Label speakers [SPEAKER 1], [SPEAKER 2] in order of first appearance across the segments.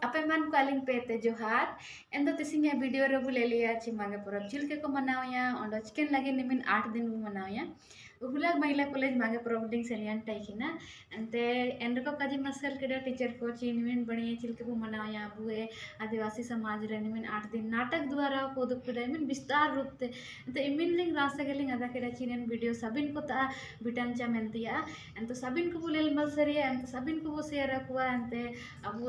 [SPEAKER 1] Apa man paling pete johar endo tisinya video rebu lelia ci mage porab jil ke ko manawya ondo chicken lagi nimin 8 दिन bu manawya uhulag महिला college मागे porab ding senian taikina ante endo ko kaji masal keda teacher को ची निमिन बणी chill के bu manawya बुए आदिवासी समाज रे निमिन 8 दिन नाटक द्वारा को दुप कeda निमिन विस्तार रूप ते ante इमिन लिंग रास्ता के लिंग आदा कeda चिनेन वीडियो सबिन को ता बिटान चा मेंतिया ante सबिन को बुलेल मलसरिया ante सबिन को bu share कुआ ante abu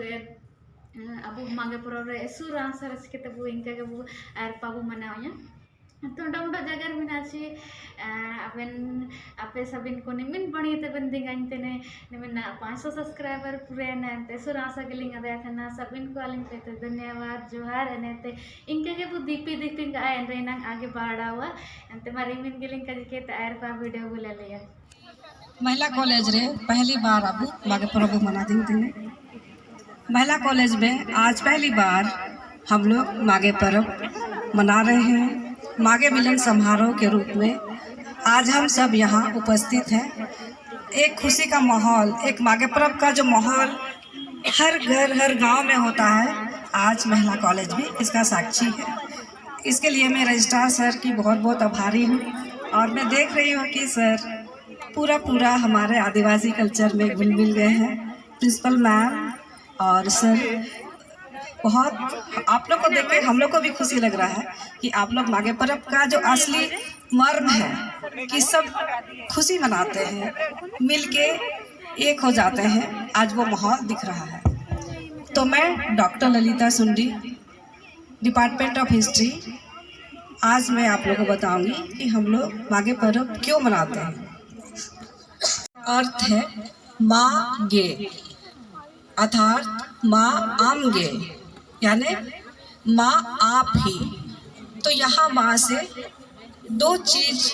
[SPEAKER 1] abu mage porore esu ransa reskete bu inka ke bu air pabu manawnya तो डोंडो जगह में नाची अपन आपे सबिन को निमिन बनी ते बंदी गाइन तेने निमिन 500 सब्सक्राइबर पूरे ने ते सुरासा के लिंग आया था ना सबिन को आलिंग पे ते धन्यवाद जोहार ने ते इनके के वो दीपी का एन रेना आगे बढ़ा हुआ अंते मारी मिन के लिंग के ते आयर पा वीडियो बुला लिया
[SPEAKER 2] महिला कॉलेज रे पहली बार अब मागे पर्व मना दिन महिला कॉलेज में आज पहली बार हम लोग मागे पर्व मना रहे हैं। मागे मिलन समारोह के रूप में आज हम सब यहाँ उपस्थित हैं। एक खुशी का माहौल, एक मागे पर्व का जो माहौल हर घर हर गांव में होता है, आज महिला कॉलेज भी इसका साक्षी है। इसके लिए मैं रजिस्ट्रार सर की बहुत बहुत आभारी हूँ। और मैं देख रही हूँ कि सर पूरा हमारे आदिवासी कल्चर में घुल मिल गए हैं। प्रिंसिपल मैम और सर बहुत आप लोग को देख के हम लोग को भी खुशी लग रहा है कि आप लोग मागे पर्व का जो असली मर्म है कि सब खुशी मनाते हैं, मिलके एक हो जाते हैं, आज वो माहौल दिख रहा है। तो मैं डॉक्टर ललिता सुंडी, डिपार्टमेंट ऑफ हिस्ट्री, आज मैं आप लोगों को बताऊंगी कि हम लोग मागे पर्व क्यों मनाते हैं। अर्थ है मागे अर्थात माँ आमगे, यानी माँ आप ही। तो यहाँ माँ से दो चीज,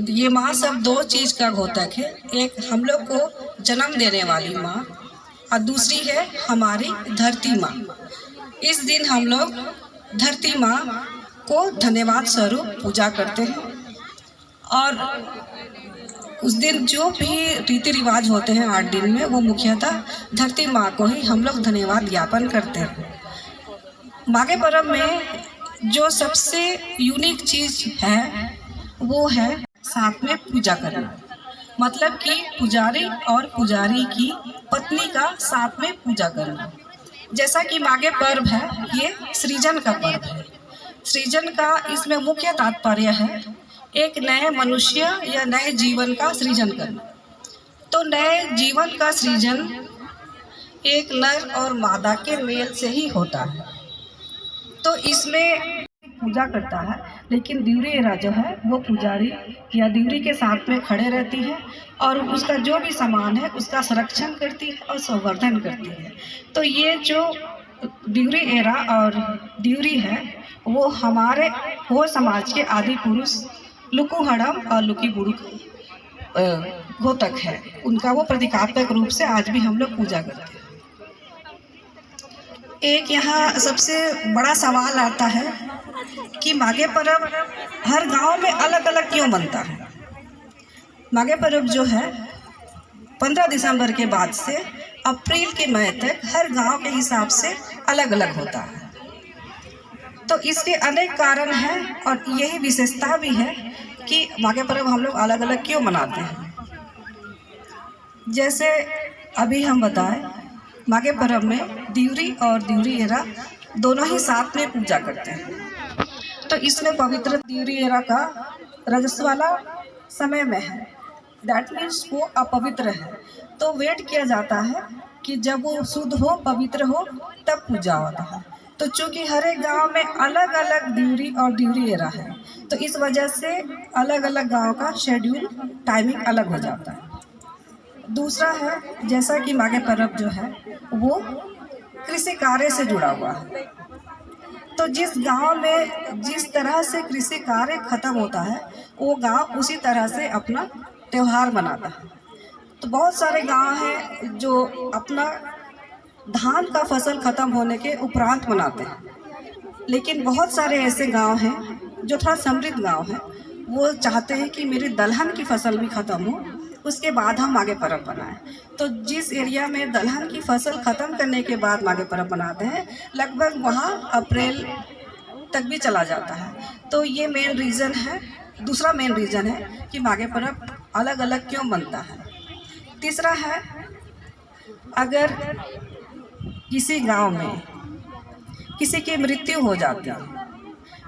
[SPEAKER 2] ये माँ सब दो चीज का घोतक है। एक हम लोग को जन्म देने वाली माँ और दूसरी है हमारी धरती माँ। इस दिन हम लोग धरती माँ को धन्यवाद स्वरूप पूजा करते हैं और उस दिन जो भी रीति रिवाज होते हैं 8 दिन में, वो मुख्यतः धरती माँ को ही हम लोग धन्यवाद ज्ञापन करते हैं। मागे पर्व में जो सबसे यूनिक चीज़ है वो है साथ में पूजा करना, मतलब कि पुजारी और पुजारी की पत्नी का साथ में पूजा करना। जैसा कि मागे पर्व है, ये सृजन का पर्व है। सृजन का इसमें मुख्य तात्पर्य है एक नए मनुष्य या नए जीवन का सृजन करना। तो नए जीवन का सृजन एक नर और मादा के मेल से ही होता है। तो इसमें पूजा करता है, लेकिन दिवरी एरा जो है वो पुजारी या दिवरी के साथ में खड़े रहती है और उसका जो भी सामान है उसका संरक्षण करती है और संवर्धन करती है। तो ये जो दिवरी एरा और दिवरी है वो हमारे हो समाज के आदि पुरुष लुकू हड़म और लुकी बुड़ू घोतक है, उनका वो प्रतीकात्मक रूप से आज भी हम लोग पूजा करते हैं। एक यहाँ सबसे बड़ा सवाल आता है कि मागे पर्व हर गांव में अलग अलग क्यों बनता है। मागे पर्व जो है 15 दिसंबर के बाद से अप्रैल के मई तक हर गांव के हिसाब से अलग अलग होता है। तो इसके अनेक कारण हैं और यही विशेषता भी है कि मागे पर्व हम लोग अलग अलग क्यों मनाते हैं। जैसे अभी हम बताएं, मागे पर्व में दिवरी और दिवरी एरा दोनों ही साथ में पूजा करते हैं। तो इसमें पवित्र दिवरी एरा का रजस्वाला समय में है, दैट मीन्स वो अपवित्र है। तो वेट किया जाता है कि जब वो शुद्ध हो, पवित्र हो, तब पूजा होता है। तो चूँकि हर एक गाँव में अलग अलग दिवरी और दिवरी एरा है, तो इस वजह से अलग अलग गाँव का शेड्यूल टाइमिंग अलग हो जाता है। दूसरा है, जैसा कि मागे पर्व जो है वो कृषि कार्य से जुड़ा हुआ है। तो जिस गांव में जिस तरह से कृषि कार्य खत्म होता है, वो गांव उसी तरह से अपना त्यौहार मनाता है। तो बहुत सारे गांव हैं जो अपना धान का फसल खत्म होने के उपरांत मनाते हैं, लेकिन बहुत सारे ऐसे गांव हैं जो थोड़ा समृद्ध गांव हैं, वो चाहते हैं कि मेरी दलहन की फसल भी ख़त्म हो, उसके बाद हम माघे पर्व बनाएं। तो जिस एरिया में दलहन की फसल ख़त्म करने के बाद माघे पर्व बनाते हैं, लगभग वहाँ अप्रैल तक भी चला जाता है। तो ये मेन रीज़न है। दूसरा मेन रीज़न है कि माघे पर्व अलग अलग क्यों बनता है। तीसरा है, अगर किसी गांव में किसी की मृत्यु हो जाती है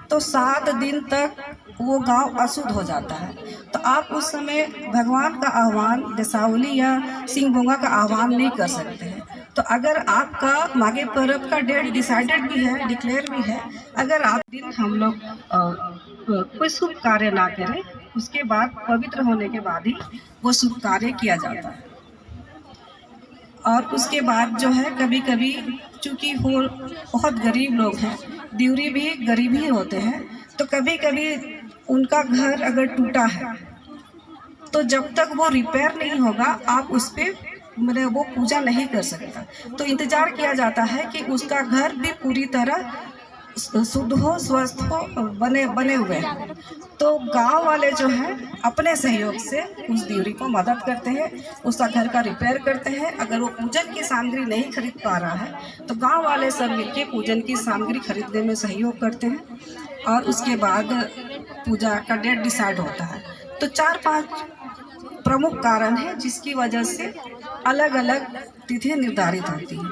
[SPEAKER 2] तो 7 दिन तक वो गांव अशुद्ध हो जाता है। तो आप उस समय भगवान का आह्वान, दशावली या सिंह बोंगा का आह्वान नहीं कर सकते हैं। तो अगर आपका माघे पर्व का डेट डिसाइडेड भी है, डिक्लेयर भी है, अगर आप दिन हम लोग कोई शुभ कार्य ना करें, उसके बाद पवित्र होने के बाद ही वो शुभ कार्य किया जाता है। और उसके बाद जो है, कभी कभी चूँकि हो बहुत गरीब लोग हैं, देवरी भी गरीब ही होते हैं, तो कभी कभी उनका घर अगर टूटा है तो जब तक वो रिपेयर नहीं होगा आप उस पर मतलब वो पूजा नहीं कर सकता। तो इंतज़ार किया जाता है कि उसका घर भी पूरी तरह शुद्ध हो, स्वस्थ हो, बने हुए हैं। तो गांव वाले जो हैं अपने सहयोग से उस देवरी को मदद करते हैं, उसका घर का रिपेयर करते हैं। अगर वो पूजन की सामग्री नहीं खरीद पा रहा है तो गांव वाले सब मिलके पूजन की सामग्री खरीदने में सहयोग करते हैं और उसके बाद पूजा का डेट डिसाइड होता है। तो 4-5 प्रमुख कारण है जिसकी वजह से अलग अलग तिथियां निर्धारित होती हैं।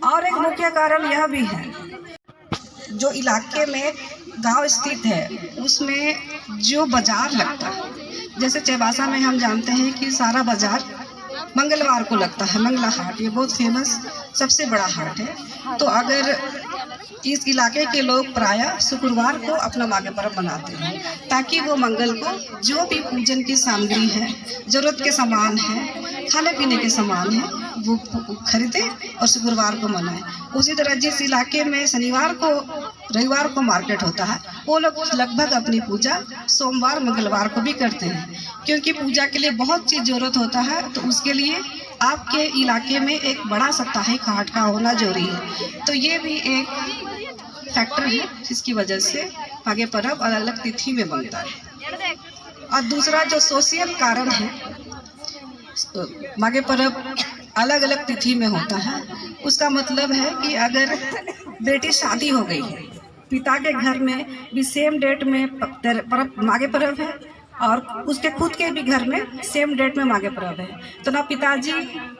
[SPEAKER 2] और एक मुख्य कारण यह भी है, जो इलाके में गांव स्थित है उसमें जो बाजार लगता है, जैसे चेबासा में हम जानते हैं कि सारा बाजार मंगलवार को लगता है, मंगला हाट, ये बहुत फेमस सबसे बड़ा हाट है। तो अगर इस इलाके के लोग प्रायः शुक्रवार को अपना माघे पर्व मनाते हैं ताकि वो मंगल को जो भी पूजन की सामग्री है, ज़रूरत के सामान है, खाने पीने के सामान है, वो खरीदे और शुक्रवार को मनाएं। उसी तरह जिस इलाके में शनिवार को, रविवार को मार्केट होता है, वो लोग लगभग अपनी पूजा सोमवार, मंगलवार को भी करते हैं, क्योंकि पूजा के लिए बहुत चीज़ ज़रूरत होता है। तो उसके लिए आपके इलाके में एक बड़ा साप्ताहिक हाट का होना जरूरी है। तो ये भी एक फैक्टर है जिसकी वजह से माघे पर्व अलग अलग तिथि में बनता है। और दूसरा जो सोशल कारण है, माघे पर्व अलग अलग तिथि में होता है, उसका मतलब है कि अगर बेटी शादी हो गई है, पिता के घर में भी सेम डेट में माघे पर्व है और उसके खुद के भी घर में सेम डेट में माघे पर्व है, तो ना पिताजी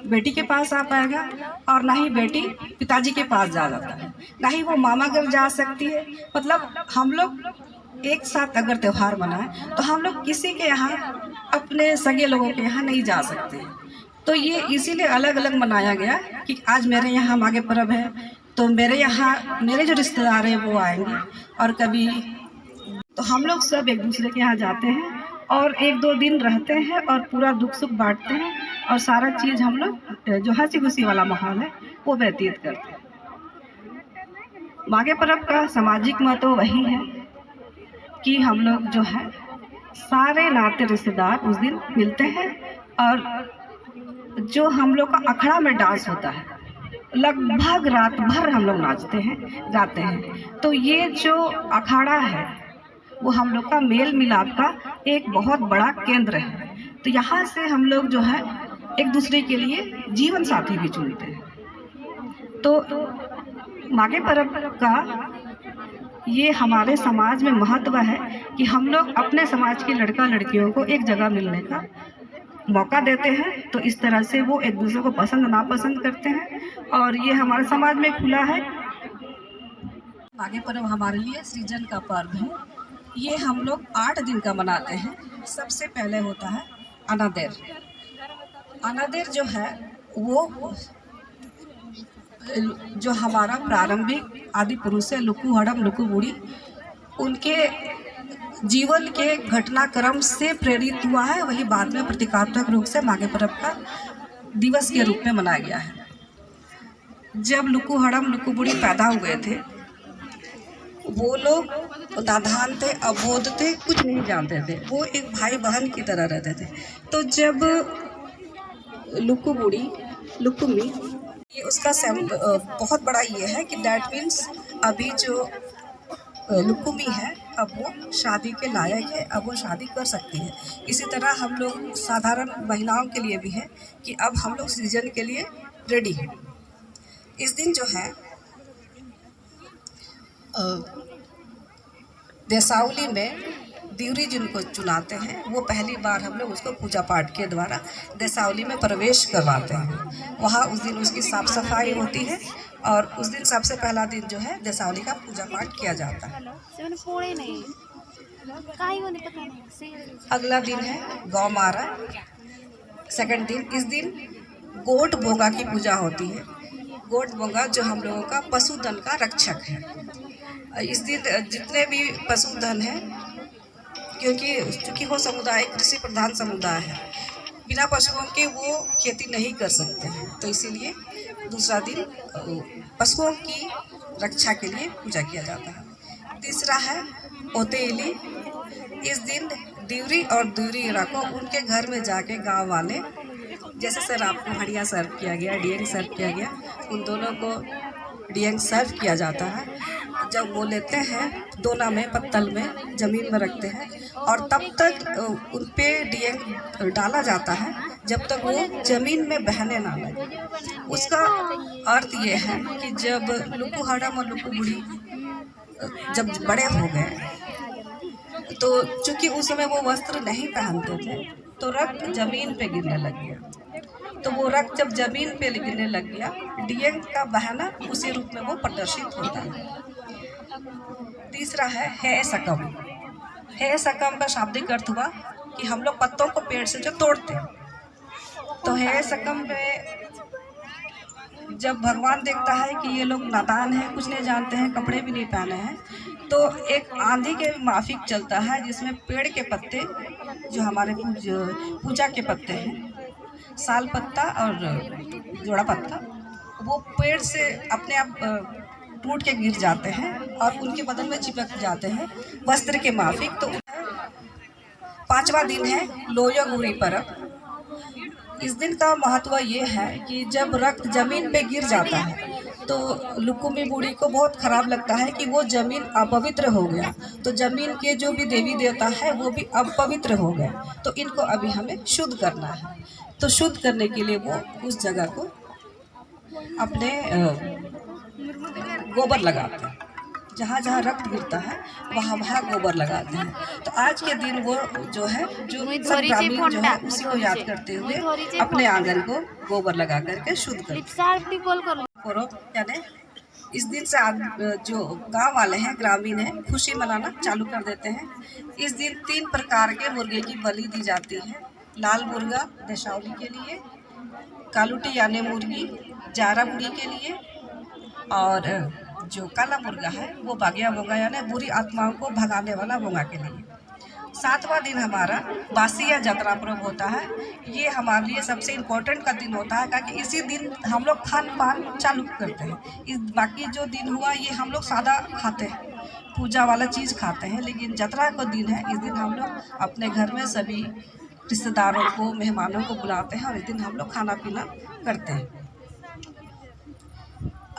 [SPEAKER 2] बेटी के पास आ पाएगा और ना ही बेटी पिताजी के पास जा सकता है, ना ही वो मामा घर जा सकती है। मतलब हम लोग एक साथ अगर त्यौहार मनाएं तो हम लोग किसी के यहाँ, अपने सगे लोगों के यहाँ नहीं जा सकते। तो ये इसीलिए अलग अलग मनाया गया कि आज मेरे यहाँ माघे पर्व है तो मेरे यहाँ मेरे जो रिश्तेदार हैं वो आएंगे, और कभी तो हम लोग सब एक दूसरे के यहाँ जाते हैं और 1-2 दिन रहते हैं और पूरा दुख सुख बांटते हैं और सारा चीज़ हम लोग जो हंसी खुशी वाला माहौल है वो व्यतीत करते हैं। माघे पर्व का सामाजिक महत्व वही है कि हम लोग जो है सारे नाते रिश्तेदार उस दिन मिलते हैं, और जो हम लोग का अखाड़ा में डांस होता है, लगभग रात भर हम लोग नाचते हैं, गाते हैं। तो ये जो अखाड़ा है वो हम लोग का मेल मिलाप का एक बहुत बड़ा केंद्र है। तो यहाँ से हम लोग जो है एक दूसरे के लिए जीवन साथी भी चुनते हैं। तो माघे पर्व का ये हमारे समाज में महत्व है कि हम लोग अपने समाज के लड़का लड़कियों को एक जगह मिलने का मौका देते हैं। तो इस तरह से वो एक दूसरे को पसंद नापसंद करते हैं और ये हमारे समाज में खुला है। माघे पर्व हमारे लिए सृजन का पर्व है। ये हम लोग 8 दिन का मनाते हैं। सबसे पहले होता है अनादेर। अनादेर जो है वो जो हमारा प्रारंभिक आदि पुरुष है, लुकु हड़म लुकु बूढ़ी, उनके जीवन के घटनाक्रम से प्रेरित हुआ है। वही बाद में प्रतीकात्मक रूप से माघे पर्व का दिवस के रूप में मनाया गया है। जब लुकु हड़म लुकु बूढ़ी पैदा हुए थे, वो लोग नादान थे, अबोध थे, कुछ नहीं जानते थे, वो एक भाई बहन की तरह रहते थे। तो जब लुकु बूढ़ी लुकुमी, ये उसका बहुत बड़ा ये है कि दैट मीन्स अभी जो लुकुमी है, अब वो शादी के लायक है, अब वो शादी कर सकती है। इसी तरह हम लोग साधारण महिलाओं के लिए भी है कि अब हम लोग सृजन के लिए रेडी हैं। इस दिन जो है देसावली में दिवरी जिनको चुनाते हैं वो पहली बार हम लोग उसको पूजा पाठ के द्वारा देसावली में प्रवेश करवाते हैं। वहाँ उस दिन उसकी साफ सफाई होती है और उस दिन सबसे पहला दिन जो है देसावली का पूजा पाठ किया जाता है। अगला दिन है गौमारा, सेकंड दिन। इस दिन गोट बोगा की पूजा होती है। गोट बोगा जो हम लोगों का पशुधन का रक्षक है। इस दिन जितने भी पशुधन है, क्योंकि वो समुदाय कृषि प्रधान समुदाय है, बिना पशुओं के वो खेती नहीं कर सकते हैं, तो इसीलिए दूसरा दिन पशुओं की रक्षा के लिए पूजा किया जाता है। तीसरा है ओतेली। इस दिन दिवरी और दिवरीरा को उनके घर में जाके गांव वाले, जैसे सर आपको हड़िया सर्व किया गया, डियंग सर्व किया गया, उन दोनों को डियंग सर्व किया जाता है। जब वो लेते हैं दोना में, पत्तल में, ज़मीन में रखते हैं और तब तक उन पे डियंग डाला जाता है जब तक वो ज़मीन में बहने ना लगे। उसका अर्थ ये है कि जब लुकू हड़म और लुकू बुढ़ी जब बड़े हो गए तो चूँकि उस समय वो वस्त्र नहीं पहनते थे तो रक्त ज़मीन पे गिरने लग गया। तो वो रक्त जब ज़मीन पे गिरने लग गया, डियंग का बहना उसी रूप में वो प्रदर्शित होता है। तीसरा है सकम। है सकम का शाब्दिक अर्थ हुआ कि हम लोग पत्तों को पेड़ से जो तोड़ते हैं, तो है सकम में जब भगवान देखता है कि ये लोग नादान हैं, कुछ नहीं जानते हैं, कपड़े भी नहीं पहने हैं, तो एक आंधी के माफिक चलता है जिसमें पेड़ के पत्ते, जो हमारे पूजा के पत्ते हैं, साल पत्ता और जोड़ा पत्ता, वो पेड़ से अपने आप टूट के गिर जाते हैं और उनके बदन में चिपक जाते हैं वस्त्र के माफिक। तो पांचवा दिन है लोयो गुरी पर्व। इस दिन का महत्व ये है कि जब रक्त जमीन पे गिर जाता है तो लुकुमी बूढ़ी को बहुत खराब लगता है कि वो जमीन अपवित्र हो गया, तो जमीन के जो भी देवी देवता है वो भी अपवित्र हो गए, तो इनको अभी हमें शुद्ध करना है। तो शुद्ध करने के लिए वो उस जगह को अपने गोबर लगाते हैं, जहाँ जहाँ रक्त गिरता है वहाँ वहाँ गोबर लगाते हैं। तो आज के दिन वो जो है, जो सब ग्रामीण जो है उसी को याद करते हुए अपने आंगन को गोबर लगा करके शुद्ध करते हैं। यानी इस दिन से जो गांव वाले हैं, ग्रामीण हैं, खुशी मनाना चालू कर देते हैं। इस दिन 3 प्रकार के मुर्गे की बलि दी जाती है। लाल मुर्गा देसावली के लिए, कालूटी यानी मुर्गी जारा बुढ़ी के लिए, और जो काला मुर्गा है वो बागिया बोगा यानी बुरी आत्माओं को भगाने वाला बोगा के लिए। 7वां दिन हमारा बासी या जतरा पर्व होता है। ये हमारे लिए सबसे इम्पोर्टेंट का दिन होता है, क्योंकि इसी दिन हम लोग खान पान चालू करते हैं। इस बाकी जो दिन हुआ ये हम लोग सादा खाते हैं, पूजा वाला चीज़ खाते हैं, लेकिन जतरा का दिन है, इस दिन हम लोग अपने घर में सभी रिश्तेदारों को, मेहमानों को बुलाते हैं और इस दिन हम लोग खाना पीना करते हैं।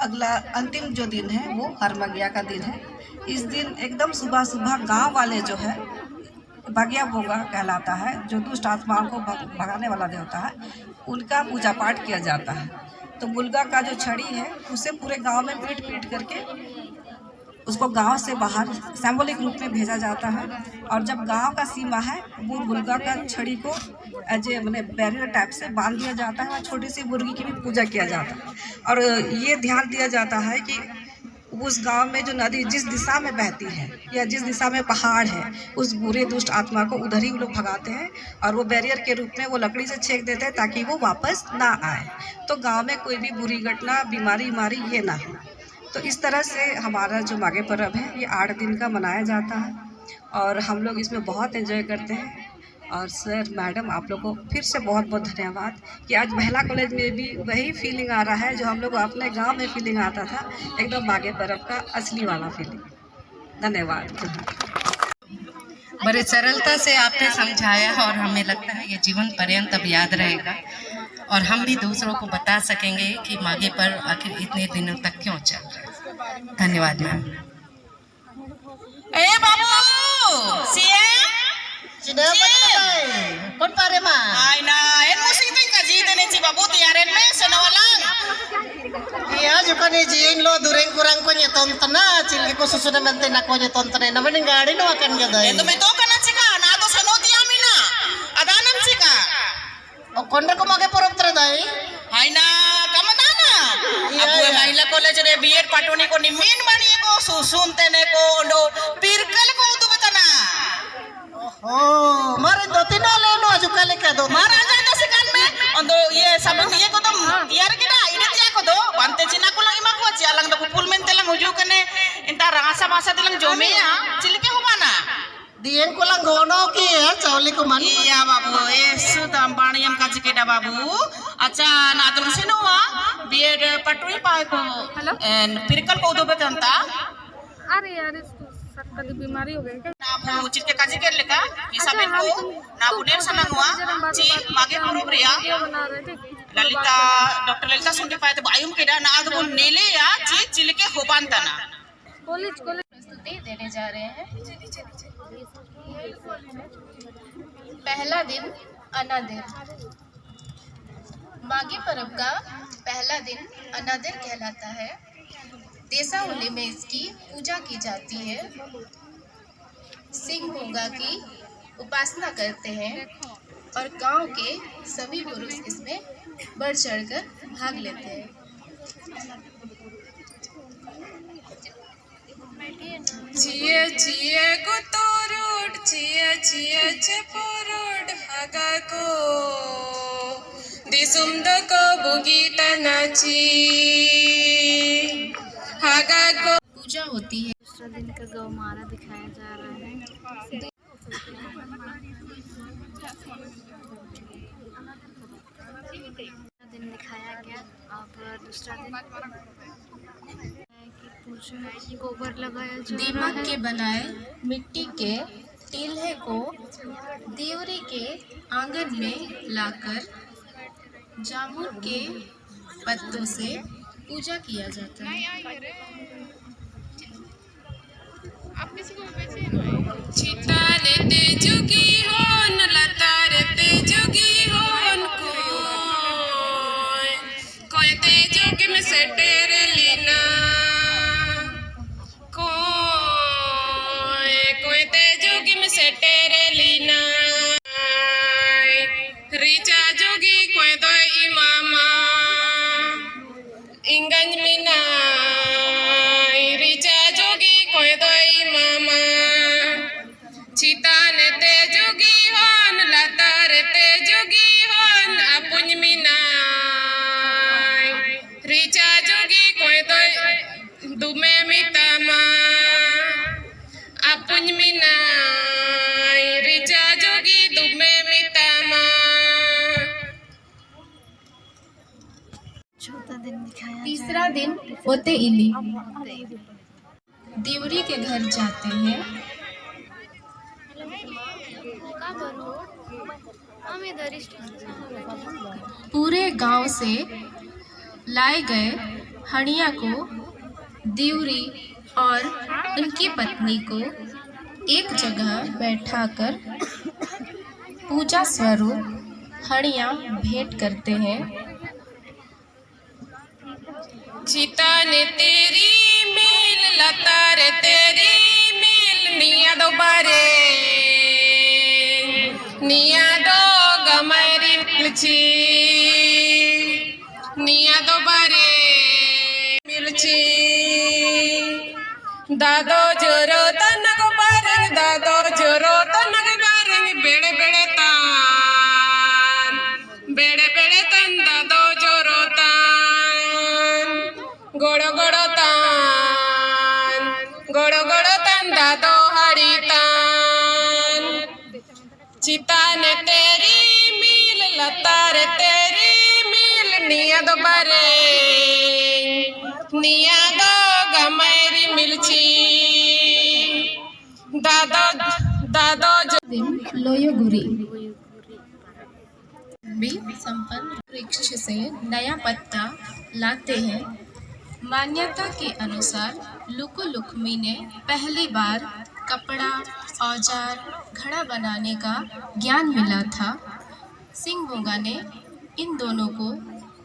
[SPEAKER 2] अगला अंतिम जो दिन है वो हरमगिया का दिन है। इस दिन एकदम सुबह सुबह गांव वाले जो है, बागिया बोगा कहलाता है, जो दुष्ट आत्माओं को भगाने वाला देवता है, उनका पूजा पाठ किया जाता है। तो मुर्गा का जो छड़ी है उसे पूरे गांव में पीट पीट करके उसको गांव से बाहर सिंबॉलिक रूप में भेजा जाता है। और जब गांव का सीमा है वो मुर्गा का छड़ी को मैंने बैरियर टाइप से बांध दिया जाता है और छोटी सी मुर्गी की भी पूजा किया जाता है। और ये ध्यान दिया जाता है कि उस गांव में जो नदी जिस दिशा में बहती है या जिस दिशा में पहाड़ है, उस बुरे दुष्ट आत्मा को उधर ही लोग भगाते हैं और वो बैरियर के रूप में वो लकड़ी से छेक देते हैं ताकि वो वापस ना आए, तो गांव में कोई भी बुरी घटना, बीमारी ये ना हो। तो इस तरह से हमारा जो माघे पर्व है ये 8 दिन का मनाया जाता है और हम लोग इसमें बहुत एंजॉय करते हैं। और सर, मैडम, आप लोग को फिर से बहुत बहुत धन्यवाद कि आज महिला कॉलेज में भी वही फीलिंग आ रहा है जो हम लोग अपने गांव में फीलिंग आता था, एकदम माघे पर्व का असली वाला फीलिंग। धन्यवाद।
[SPEAKER 3] बड़े सरलता से आपने समझाया और हमें लगता है ये जीवन पर्यंत अब याद रहेगा और हम भी दूसरों को बता सकेंगे कि माघे पर्व आखिर इतने दिनों तक क्यों चल रहा है। धन्यवाद ma'am.
[SPEAKER 2] A Babu
[SPEAKER 3] Siang?
[SPEAKER 4] Sino ba tayo? Kon pare ma.
[SPEAKER 3] Ay na, en musik ting kaji dene ci babu tiaren me senawalang.
[SPEAKER 4] Iya juga ni jing lo dureng kurang ko nya tontana cilgi ko susunan nanti na ko nya tontana na maning gari no akan gada.
[SPEAKER 3] En tume to kana cika na to sanoti amina. Adanam cika.
[SPEAKER 4] O konda ko mage porop tradai.
[SPEAKER 3] Ay na, kamatana.
[SPEAKER 4] Iya,
[SPEAKER 3] Aku
[SPEAKER 4] iya.
[SPEAKER 3] महिला college रे BEd पाटोनी को निमीन बनी को सुसुनते ने को Ondo पिरकल को उदु betana.
[SPEAKER 4] Oh, mare do tino le no aju kale ka do.
[SPEAKER 3] महाराजा तो सिकान में ओंडो ये सब ये को तो यार के ना इने तिया को दो wante cina को लंग इमा को cialang do kupul men telang uju kene इंता rasa masa telang jome ya cilike ho mana.
[SPEAKER 4] Dien ko lang gono ki ya chauli ko man.
[SPEAKER 3] Iya babu, yesu tampani yang kaji keda babu. Acha na tuh sini wa biar patui pakai ko. En pirikal ko udah betanta.
[SPEAKER 5] अरे यार इसको सबका की बीमारी हो गई क्या?
[SPEAKER 3] Na bu cilke kaji ker leka. Bisa ben ko. Na bu der sanang wa. Ci mage puru pria.
[SPEAKER 5] Video बना रहे थे
[SPEAKER 3] Lalita Dr. Lalita sundi pakai tu ayum keda na adu bu nele ya ci cilke hoban tana.
[SPEAKER 5] College college
[SPEAKER 6] प्रस्तुति देने जा रहे हैं। पहला दिन अनादिर। माघी पर्व का पहला दिन अनादिर कहलाता है। देसावली में इसकी पूजा की जाती है। सिंह भोगा की उपासना करते हैं और गांव के सभी पुरुष इसमें बढ़ चढ़कर भाग लेते हैं।
[SPEAKER 5] चिये चिये को तोरोड चिये चिये चपोरोड हागा को दिसुम को बुगी तनाची हागा को
[SPEAKER 6] पूजा होती है।
[SPEAKER 1] दूसरा दिन का गौमारा दिखाया जा रहा है। दिन दिखाया गया। अब दूसरा दिन कि गोबर लगाया जा रहा
[SPEAKER 6] दीमक
[SPEAKER 1] है।
[SPEAKER 6] के बनाए मिट्टी के टीले को देवरी के आंगन में लाकर जामुन के पत्तों से पूजा किया जाता है।
[SPEAKER 5] चितारे ते जुगी होन लतारे ते जुगी होन कोई ते जुगी में से तेरे लीना कोई ते जुगी में से तेरे लीना रिचा जुगी कोई दो इमामा इंगंज मीना रिचा जोगी कोई दो इमामा चिताने ते जोगी होन लतार ते जोगी होन अपुन मीना रिचा जोगी कोई दो दुमे मितामा अपुन मीना रिचा जोगी दुमे मितामा।
[SPEAKER 1] चौथा दिन दिखाया
[SPEAKER 6] तीसरा दिन होते इली देवरी के घर जाते हैं। पूरे गांव से लाए गए हणिया को देवरी और उनकी पत्नी को एक जगह बैठाकर पूजा स्वरूप हणिया भेंट करते हैं।
[SPEAKER 5] चिता ने तेरी मिल लता रे तेरी मिल निया दो बारे निया दो गमरी मिलची निया दो बारे मिलची दादो जोरो तनक बारंग दादो जोरो तनक बारंग बेड़े बेड़े तान बेड़े बेड़े तन दादो जोरो तान गोड़ो गोड़ो तान दादो हरी तान चिता ने तेरी मिल लता रे तेरी मिल निया दो बारे निया दो गमरी मिलची दादो दादो
[SPEAKER 6] दिन लोयोगुरी भी संपन्न वृक्ष से नया पत्ता लाते हैं। मान्यता के अनुसार लुको लुकमी ने पहली बार कपड़ा, औजार, घड़ा बनाने का ज्ञान मिला था। सिंह मोंगा ने इन दोनों को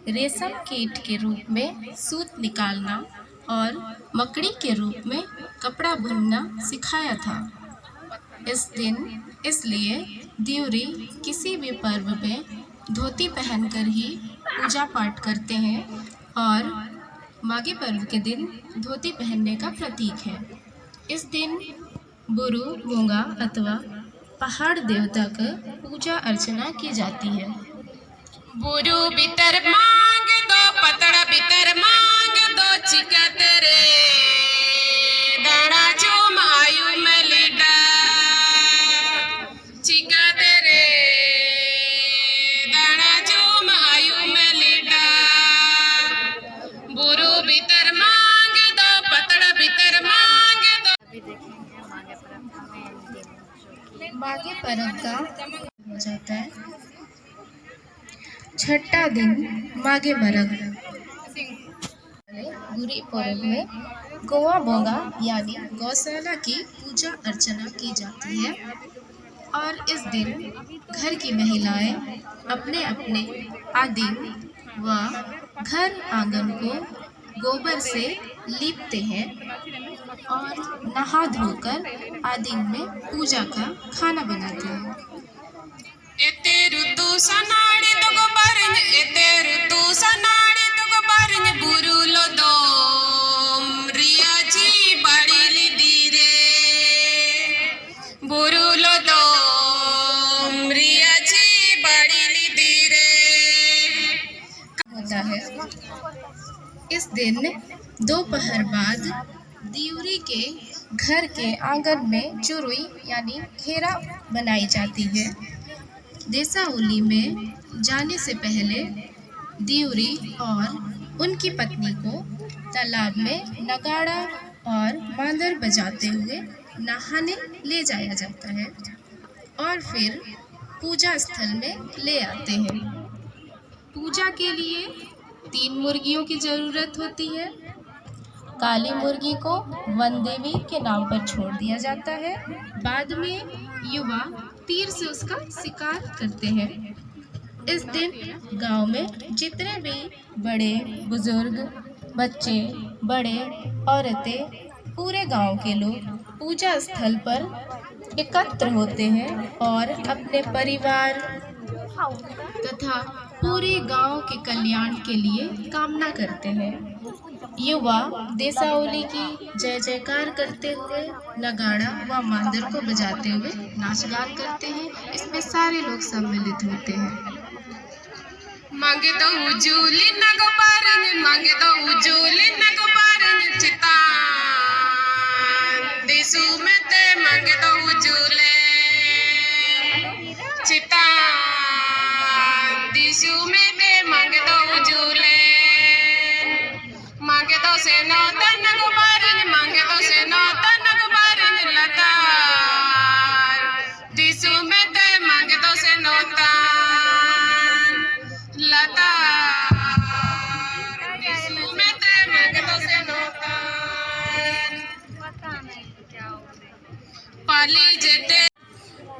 [SPEAKER 6] रेशम कीट के रूप में सूत निकालना और मकड़ी के रूप में कपड़ा बुनना सिखाया था। इस दिन इसलिए दिउरी किसी भी पर्व में धोती पहनकर ही पूजा पाठ करते हैं और माघी पर्व के दिन धोती पहनने का प्रतीक है। इस दिन बुरु मोंगा अथवा पहाड़ देवता का पूजा अर्चना की जाती है।
[SPEAKER 5] बुरु बितर मांग दो, पतड़ा बितर मांग दो, चिकत रे दाना चूम आयु में लीडा, चिकत रे दाना चूम आयु में लीडा। बुरु बितर मांग दो, पतड़ा बितर मांग दो।
[SPEAKER 1] अभी देखेंगे माघे पर्व का मेन दिन जो कि
[SPEAKER 6] माघी पर्व का हो जाता है। छठा दिन माघे पर्व। बुरी पर्व में गौवा बोंगा यानी गौशाला की पूजा अर्चना की जाती है और इस दिन घर की महिलाएं अपने अपने आदिम व घर आंगन को गोबर से लीपते हैं और नहा धोकर आदिम में पूजा का खाना बनाते हैं।
[SPEAKER 5] एते ऋतु सनाड़ी तुगो बारन, एते ऋतु सनाड़ी तुगो बारन, बुरुलो दोम रियाजी बड़ी लिदी रे, बुरुलो दोम रियाजी बड़ी लिदी रे।
[SPEAKER 6] होता है। इस दिन दोपहर बाद दिउरी के घर के आंगन में चुरुई यानी घेरा बनाई जाती है। देसाउली में जाने से पहले दिउरी और उनकी पत्नी को तालाब में नगाड़ा और मांदर बजाते हुए नहाने ले जाया जाता है और फिर पूजा स्थल में ले आते हैं। पूजा के लिए 3 मुर्गियों की ज़रूरत होती है। काली मुर्गी को वन देवी के नाम पर छोड़ दिया जाता है। बाद में युवा तीर से उसका शिकार करते हैं। इस दिन गांव में जितने भी बड़े बुजुर्ग, बच्चे, बड़े, औरतें, पूरे गांव के लोग पूजा स्थल पर एकत्र होते हैं और अपने परिवार तथा पूरे गांव के कल्याण के लिए कामना करते हैं। युवा देसाउली की जय जयकार करते हुए नगाड़ा व मांदर को बजाते हुए नाचगान करते हैं। इसमें सारे लोग सम्मिलित होते हैं।
[SPEAKER 5] मांगे तो उजूली नगो बारन, मांगे तो उजूली नगो बारन, चितान दिसु में ते मांगे तो उजूले, चितान दिसु में ते मांगे तो उजूले। मांगे तो से नो तनक बारन, मांगे तो से नो तनक बारन, लतार दिसु में ते मांगे तो से नो तान, लतार दिसु में ते मांगे तो से नो तान। पाली जेते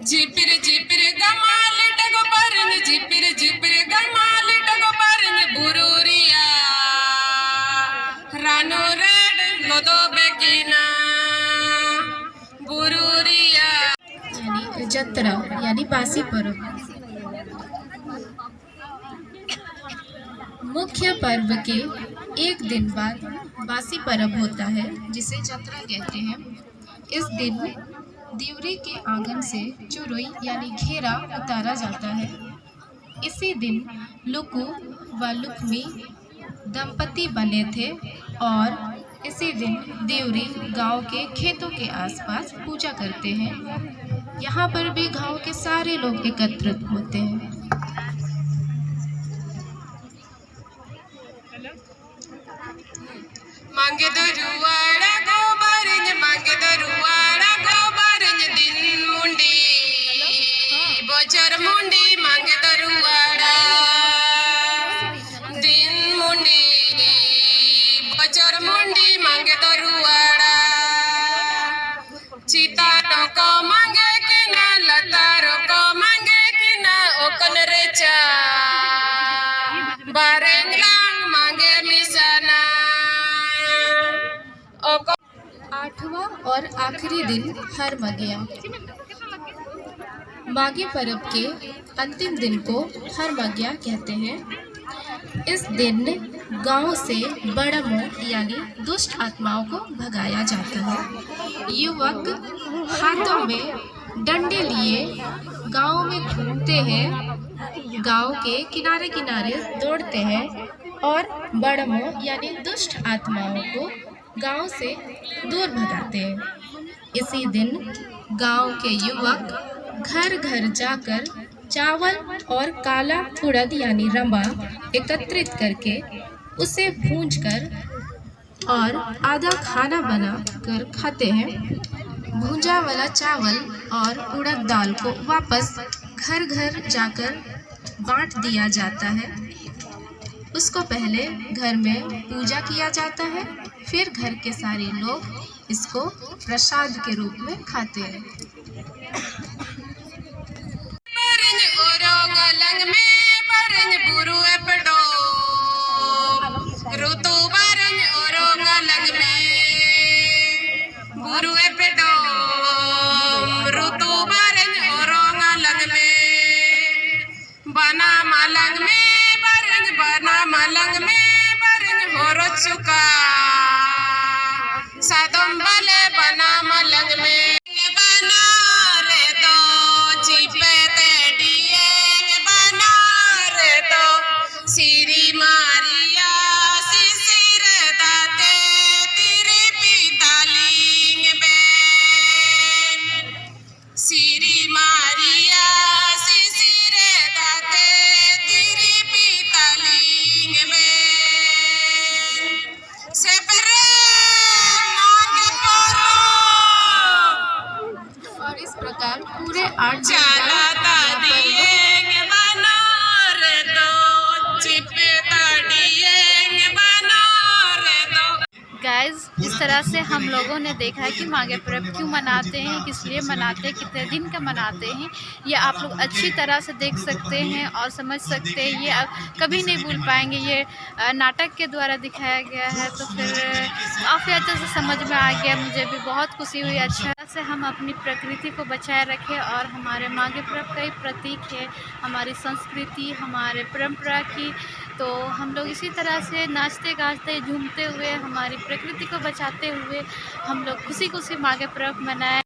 [SPEAKER 5] झिपिर झिपिर गमाल डगो बारन, झिपिर झिपिर गमाल डगो बारन, बुरुरिया रानो रेड लोदो बेकिना, बुरुरिया
[SPEAKER 6] यानी जत्रा यानी बासी पर्व। मुख्य पर्व के एक दिन बाद बासी पर्व होता है जिसे जत्रा कहते हैं। इस दिन दिउरी के आंगन से चुरुई यानी घेरा उतारा जाता है। इसी दिन लुकु व लुकमी दंपति बने थे और इसी दिन दिउरी गांव के खेतों के आसपास पूजा करते हैं। यहाँ पर भी गांव के सारे लोग एकत्रित होते हैं।
[SPEAKER 5] मांगे तो रुवाड़ा गोबारन, मांगे तो रुवाड़ा गोबारन, दिन मुंडी बोचर मुंडी, मांगे तो रुवाड़ा दिन मुंडी बोचर मुंडी, मांगे तो रुवाड़ा चिता को मांगे कि ना लतारो को मांगे कि ना ओकन रेचा बारेंगलांग मांगे मिसना ओको।
[SPEAKER 6] 8वां और आखिरी दिन हर मगिया। माघी पर्व के अंतिम दिन को हर मगिया कहते हैं। इस दिन गांव से बड़मो यानी दुष्ट आत्माओं को भगाया जाता है। युवक हाथों में डंडे लिए गांव में घूमते हैं, गांव के किनारे किनारे दौड़ते हैं और बड़मो यानी दुष्ट आत्माओं को गांव से दूर भगाते हैं। इसी दिन गांव के युवक घर घर जाकर चावल और काला उड़द यानी रंबा एकत्रित करके उसे भूंजकर और आधा खाना बना कर खाते हैं। भूंजा वाला चावल और उड़द दाल को वापस घर घर जाकर बांट दिया जाता है। उसको पहले घर में पूजा किया जाता है, फिर घर के सारे लोग इसको प्रसाद के रूप में खाते हैं।
[SPEAKER 5] लंग में बरन बुरु एपडो ऋतु बरन ओरोंग लंग में बुरु एपडो ऋतु बरन ओरोंग लंग में बना मलंग में बरन होरो चुका सादम बले बना मलंग में बना रे तो चिपे सिरी मारिया सिसिर दाते तिरे पितालिंग बेन सिरी मारिया सिसिर दाते तिरे पितालिंग बेन से परे मांगे परो।
[SPEAKER 6] और इस प्रकार पूरे 8 दिन
[SPEAKER 5] चला ता दिए
[SPEAKER 1] गाइस, इस तरह से हम लोगों ने देखा है कि माघी पर्व क्यों मनाते हैं, किस लिए मनाते हैं, कितने दिन का मनाते हैं। ये आप लोग अच्छी तरह से देख सकते हैं और समझ सकते हैं। ये आप कभी नहीं भूल पाएंगे। ये नाटक के द्वारा दिखाया गया है, तो फिर काफ़ी अच्छे से समझ में आ गया। मुझे भी बहुत खुशी हुई। अच्छा से हम अपनी प्रकृति को बचाए रखें और हमारे माघी पर्व का ही प्रतीक है हमारी संस्कृति, हमारे परंपरा की। तो हम लोग इसी तरह से नाचते गाते झूमते हुए हमारी प्रकृति को बचाते हुए हम लोग खुशी खुशी माघी पर्व मनाएं।